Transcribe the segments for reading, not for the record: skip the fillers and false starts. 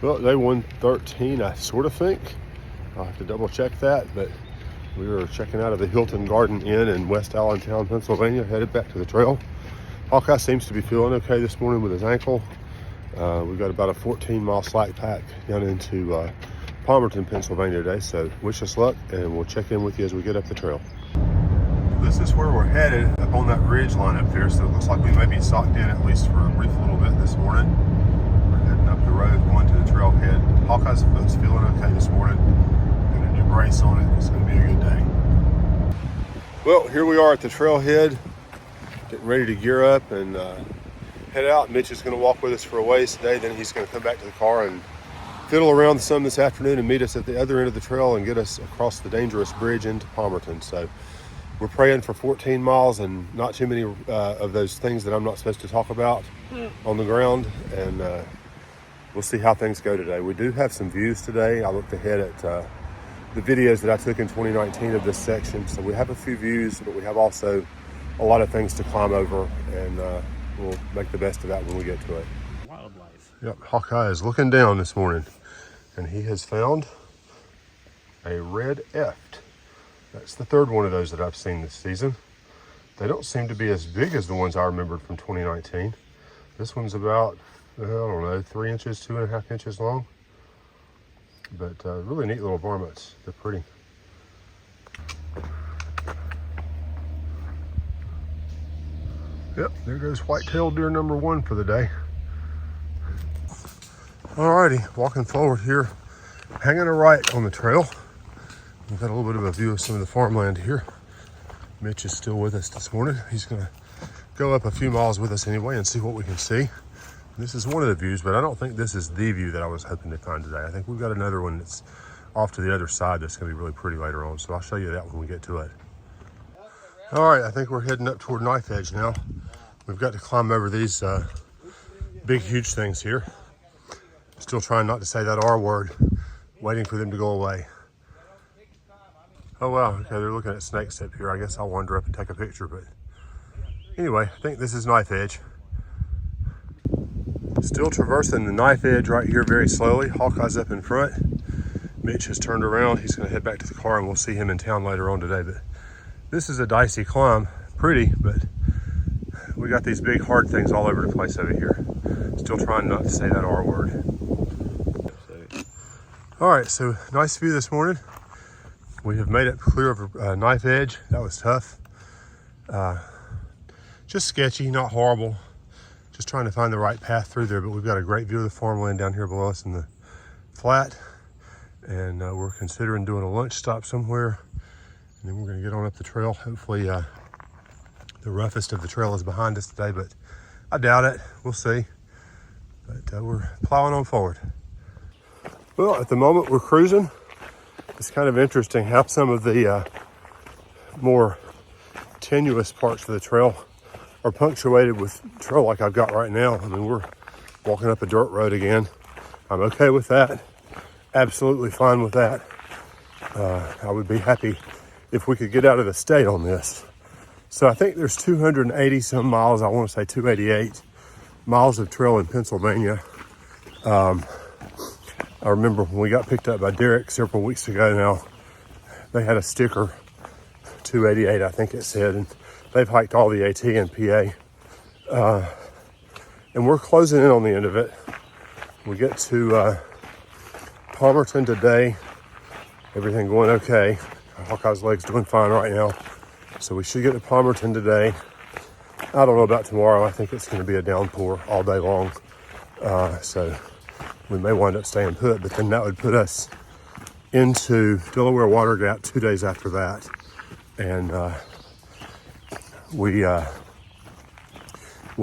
Well, day 113, I sort of think. I'll have to double check that, but we were checking out of the Hilton Garden Inn in West Allentown, Pennsylvania, headed back to the trail. Hawkeye seems to be feeling okay this morning with his ankle. We've got about a 14-mile slack pack down into Palmerton, Pennsylvania today, so wish us luck, and we'll check in with you as we get up the trail. This is where we're headed, up on that ridge line up there, so it looks like we may be socked in at least for a brief little bit this morning. We're heading up the road, going to the trailhead. Hawkeye's foot's feeling okay this morning. Got a new brace on it. It's going to be a good day. Well, here we are at the trailhead, getting ready to gear up and head out. Mitch is going to walk with us for a ways today. Then he's going to come back to the car and fiddle around some this afternoon and meet us at the other end of the trail and get us across the dangerous bridge into Palmerton. So we're praying for 14 miles and not too many of those things that I'm not supposed to talk about on the ground. And we'll see how things go today. We do have some views today. I looked ahead at the videos that I took in 2019 of this section. So we have a few views, but we have also a lot of things to climb over, and we'll make the best of that when we get to it. Wildlife. Yep, Hawkeye is looking down this morning, and he has found a red eft. That's the third one of those that I've seen this season. They don't seem to be as big as the ones I remembered from 2019. This one's about, I don't know, 3 inches, 2.5 inches long. But really neat little varmints. They're pretty. Yep, there goes white-tailed deer number 1 for the day. Alrighty, walking forward here, hanging a right on the trail. We've got a little bit of a view of some of the farmland here. Mitch is still with us this morning. He's gonna go up a few miles with us anyway and see what we can see. This is one of the views, but I don't think this is the view that I was hoping to find today. I think we've got another one that's off to the other side that's gonna be really pretty later on. So I'll show you that when we get to it. All right, I think we're heading up toward Knife Edge now. We've got to climb over these big, huge things here. Still trying not to say that R word, waiting for them to go away. Oh wow, okay, they're looking at snakes up here. I guess I'll wander up and take a picture, but anyway, I think this is Knife Edge. Still traversing the Knife Edge right here very slowly. Hawkeye's up in front. Mitch has turned around. He's gonna head back to the car and we'll see him in town later on today. But this is a dicey climb, pretty, but we got these big hard things all over the place over here. Still trying not to say that R word. All right, so nice view this morning. We have made it clear of Knife Edge. That was tough. Just sketchy, not horrible. Just trying to find the right path through there, but we've got a great view of the farmland down here below us in the flat. And we're considering doing a lunch stop somewhere. And then we're gonna get on up the trail. Hopefully the roughest of the trail is behind us today, but I doubt it. We'll see. But we're plowing on forward. Well, at the moment we're cruising. It's kind of interesting how some of the more tenuous parts of the trail are punctuated with trail like I've got right now. I mean, we're walking up a dirt road again. I'm okay with that. Absolutely fine with that. I would be happy if we could get out of the state on this. So I think there's 280 some miles, I want to say 288 miles of trail in Pennsylvania. I remember when we got picked up by Derek several weeks ago now, they had a sticker, 288 I think it said, and they've hiked all the AT and PA. And we're closing in on the end of it. We get to Palmerton today, everything going okay. Hawkeye's leg's doing fine right now. So we should get to Palmerton today. I don't know about tomorrow. I think it's going to be a downpour all day long. So we may wind up staying put, but then that would put us into Delaware Water Gap 2 days after that. And we'll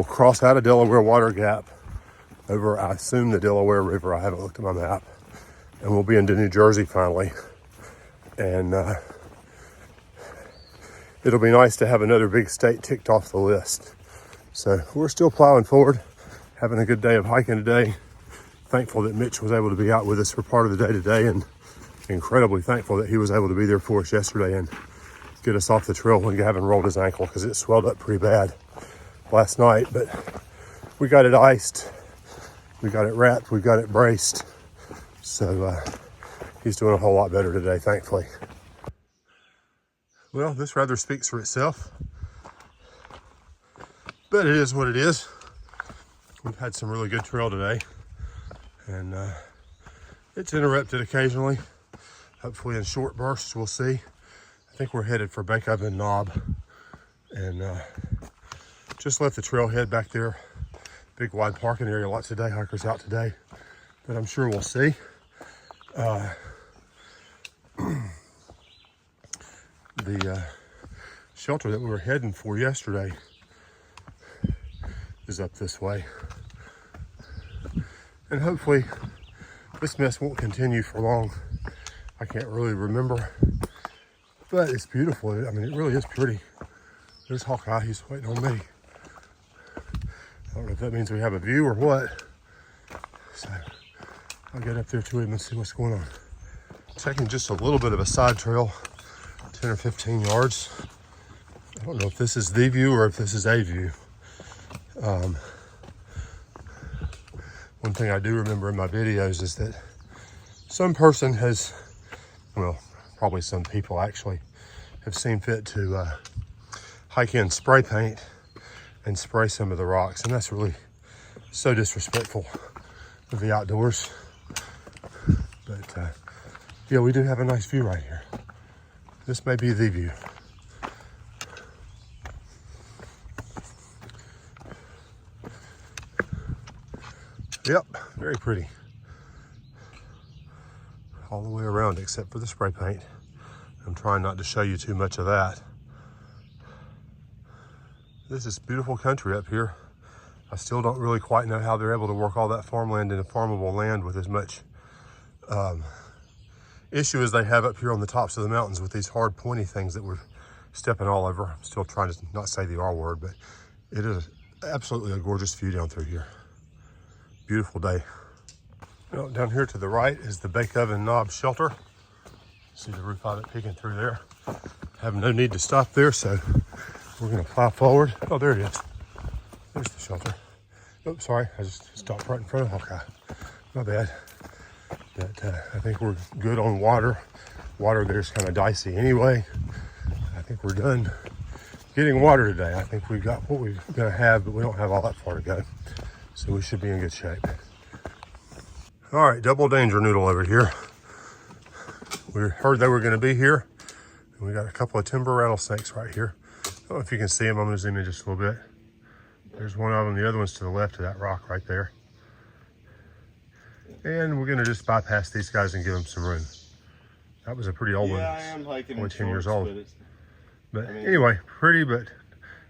cross out of Delaware Water Gap over, I assume, the Delaware River. I haven't looked at my map. And we'll be into New Jersey finally. And it'll be nice to have another big state ticked off the list. So we're still plowing forward, having a good day of hiking today. Thankful that Mitch was able to be out with us for part of the day today, and incredibly thankful that he was able to be there for us yesterday and get us off the trail when Gavin rolled his ankle, because it swelled up pretty bad last night. But we got it iced, we got it wrapped, we got it braced, So he's doing a whole lot better today, thankfully. Well, this rather speaks for itself, but it is what it is. We've had some really good trail today, and it's interrupted occasionally, hopefully in short bursts. We'll see. I think we're headed for Bake Oven Knob, and just left the trailhead back there. Big wide parking area, lots of day hikers out today, but I'm sure we'll see. The shelter that we were heading for yesterday is up this way, and hopefully this mess won't continue for long. I can't really remember, but it's beautiful. I mean, it really is pretty. There's Hawkeye, he's waiting on me. I don't know if that means we have a view or what. So I'll get up there to him and see what's going on. Taking just a little bit of a side trail, 10 or 15 yards. I don't know if this is the view or if this is a view. One thing I do remember in my videos is that some person has, well, probably some people actually, have seen fit to hike in spray paint and spray some of the rocks, and that's really so disrespectful of the outdoors. But yeah, we do have a nice view right here. This may be the view. Yep, very pretty. All the way around except for the spray paint. I'm trying not to show you too much of that. This is beautiful country up here. I still don't really quite know how they're able to work all that farmland into farmable land with as much issue as they have up here on the tops of the mountains with these hard pointy things that we're stepping all over. I'm still trying to not say the R word, but it is absolutely a gorgeous view down through here. Beautiful day. Well, down here to the right is the Bake Oven Knob shelter. See the roof of it peeking through there. Have no need to stop there, so we're gonna plow forward. Oh, there it is. There's the shelter. Oops, sorry, I just stopped right in front of Hawkeye. My bad. But I think we're good on water. Water there's kind of dicey anyway. I think we're done getting water today. I think we've got what we're gonna have, but we don't have all that far to go. So we should be in good shape. All right, double danger noodle over here. We heard they were gonna be here. And we got a couple of timber rattlesnakes right here. I don't know if you can see them. I'm gonna zoom in just a little bit. There's one of them. The other one's to the left of that rock right there. And we're gonna just bypass these guys and give them some room. That was a pretty old one. Yeah, I am hiking only 10 years shorts, old. But anyway, pretty, but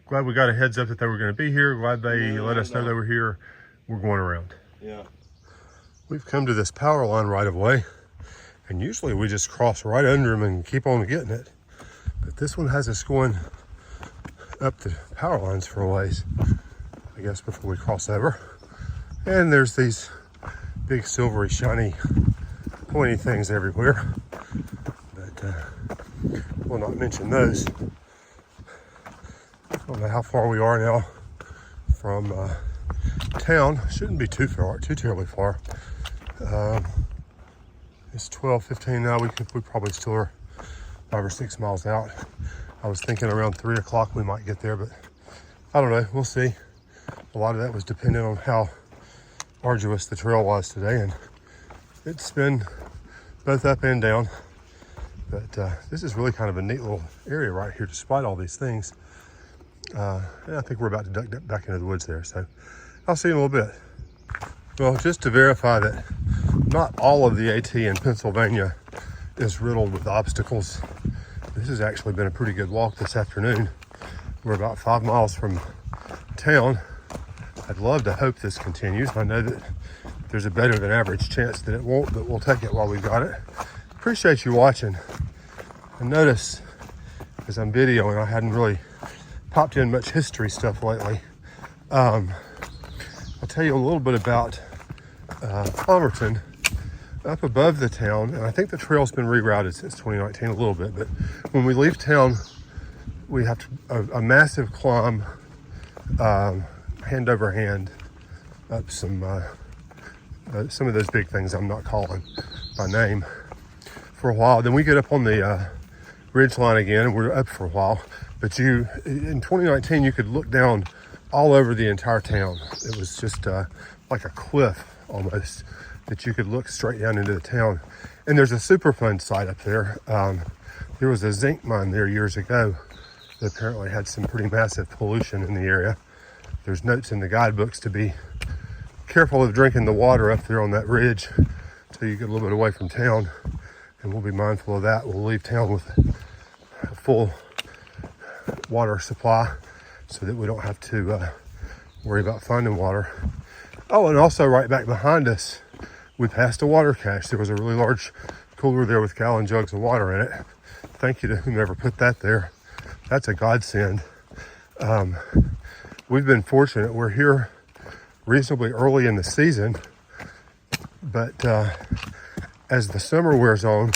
glad we got a heads up that they were gonna be here. Glad they let us know they were here. We're going around. Yeah. We've come to this power line right of way, and usually we just cross right under them and keep on getting it. But this one has us going up the power lines for a ways, I guess, before we cross over. And there's these big silvery shiny pointy things everywhere, but we'll not mention those. I don't know how far we are now from town. Shouldn't be too terribly far. It's 12:15 now. We probably still are 5 or 6 miles out. I was thinking around 3 o'clock we might get there, but I don't know. We'll see. A lot of that was dependent on how arduous the trail was today, and it's been both up and down. But this is really kind of a neat little area right here, despite all these things. And I think we're about to duck back into the woods there, so I'll see you in a little bit. Well, just to verify that not all of the AT in Pennsylvania is riddled with obstacles, this has actually been a pretty good walk this afternoon. We're about 5 miles from town. I'd love to hope this continues. I know that there's a better than average chance that it won't, but we'll take it while we've got it. Appreciate you watching. I noticed as I'm videoing, I hadn't really popped in much history stuff lately. I'll tell you a little bit about Palmerton up above the town, and I think the trail's been rerouted since 2019 a little bit, but when we leave town, we have a massive climb, hand over hand, up some some of those big things I'm not calling by name for a while. Then we get up on the ridge line again, and we're up for a while. But in 2019, you could look down all over the entire town. It was just like a cliff almost that you could look straight down into the town. And there's a Superfund site up there. There was a zinc mine there years ago that apparently had some pretty massive pollution in the area. There's notes in the guidebooks to be careful of drinking the water up there on that ridge until you get a little bit away from town, and we'll be mindful of that. We'll leave town with a full water supply so that we don't have to worry about finding water. Oh, and also right back behind us, we passed a water cache. There was a really large cooler there with gallon jugs of water in it. Thank you to whomever put that there. That's a godsend. We've been fortunate. We're here reasonably early in the season, but as the summer wears on,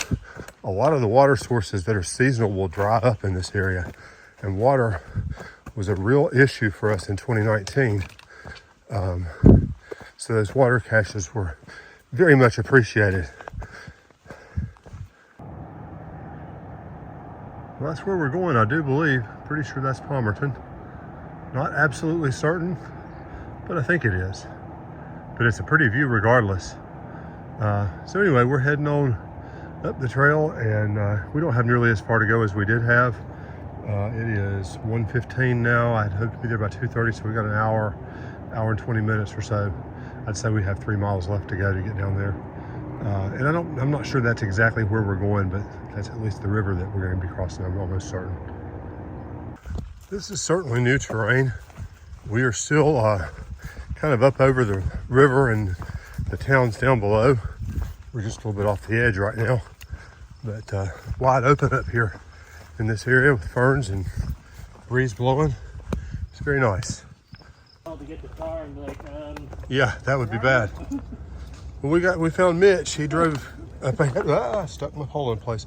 a lot of the water sources that are seasonal will dry up in this area, and water was a real issue for us in 2019. So those water caches were very much appreciated. Well, that's where we're going, I do believe. Pretty sure that's Palmerton. Not absolutely certain, but I think it is. But it's a pretty view regardless. So anyway, we're heading on up the trail, and we don't have nearly as far to go as we did have. It is 1:15 now. I'd hoped to be there by 2:30, so we got an hour and 20 minutes or so. I'd say we have 3 miles left to go to get down there. And I'm not sure that's exactly where we're going, but that's at least the river that we're going to be crossing, I'm almost certain. This is certainly new terrain. We are still kind of up over the river, and the town's down below. We're just a little bit off the edge right now, but wide open up here in this area with ferns and breeze blowing. It's very nice. To get the car and be like, yeah, that would be bad. Well, we found Mitch. He drove up ahead. Stuck my pole in place.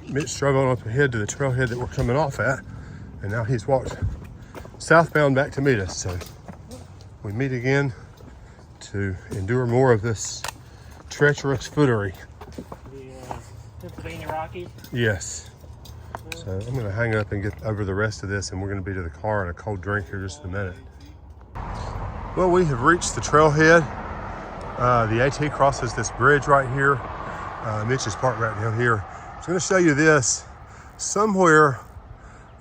Mitch drove on up ahead to the trailhead that we're coming off at, and now he's walked southbound back to meet us. So we meet again to endure more of this treacherous footery. the Pennsylvania Rockies. Yes. So I'm going to hang up and get over the rest of this, and we're going to be to the car and a cold drink here just in a minute. Well, we have reached the trailhead. The AT crosses this bridge right here. Mitch is parked right down here. I'm going to show you this. Somewhere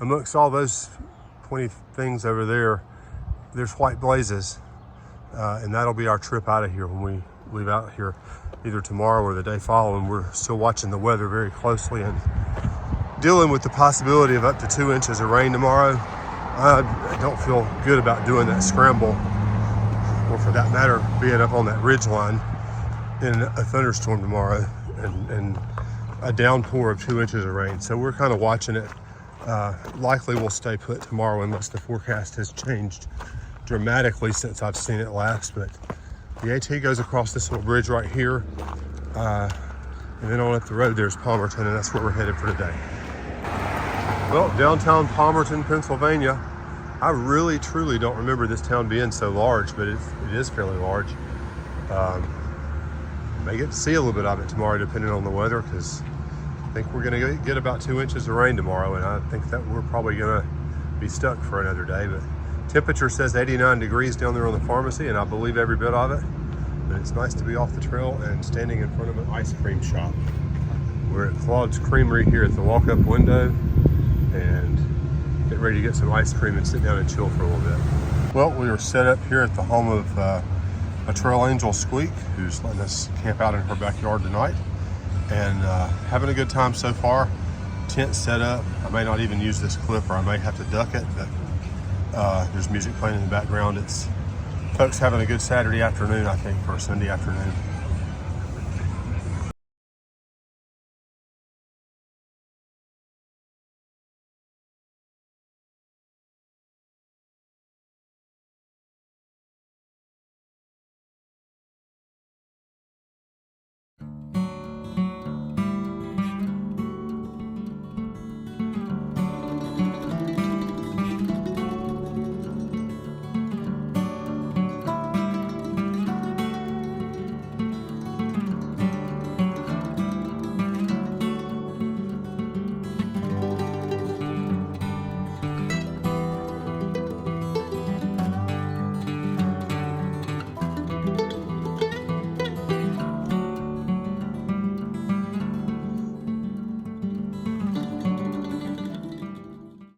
amongst all those 20 things over there, there's white blazes. And that'll be our trip out of here when we leave out here either tomorrow or the day following. We're still watching the weather very closely and dealing with the possibility of up to 2 inches of rain tomorrow. I don't feel good about doing that scramble, or for that matter, being up on that ridge line in a thunderstorm tomorrow and a downpour of 2 inches of rain. So we're kind of watching it. Likely we'll stay put tomorrow unless the forecast has changed dramatically since I've seen it last. But the AT goes across this little bridge right here. And then on up the road there's Palmerton, and that's where we're headed for today. Well, downtown Palmerton, Pennsylvania. I really, truly don't remember this town being so large, but it is fairly large. May get to see a little bit of it tomorrow, depending on the weather, because I think we're going to get about 2 inches of rain tomorrow, and I think that we're probably going to be stuck for another day. But temperature says 89 degrees down there on the pharmacy, and I believe every bit of it. But it's nice to be off the trail and standing in front of an ice cream shop. We're at Claude's Creamery here at the walk-up window, and get ready to get some ice cream and sit down and chill for a little bit. Well, we are set up here at the home of a trail angel, Squeak, who's letting us camp out in her backyard tonight, and having a good time so far. Tent set up. I may not even use this clip, or I may have to duck it, but there's music playing in the background. It's folks having a good Saturday afternoon, I think, for a Sunday afternoon.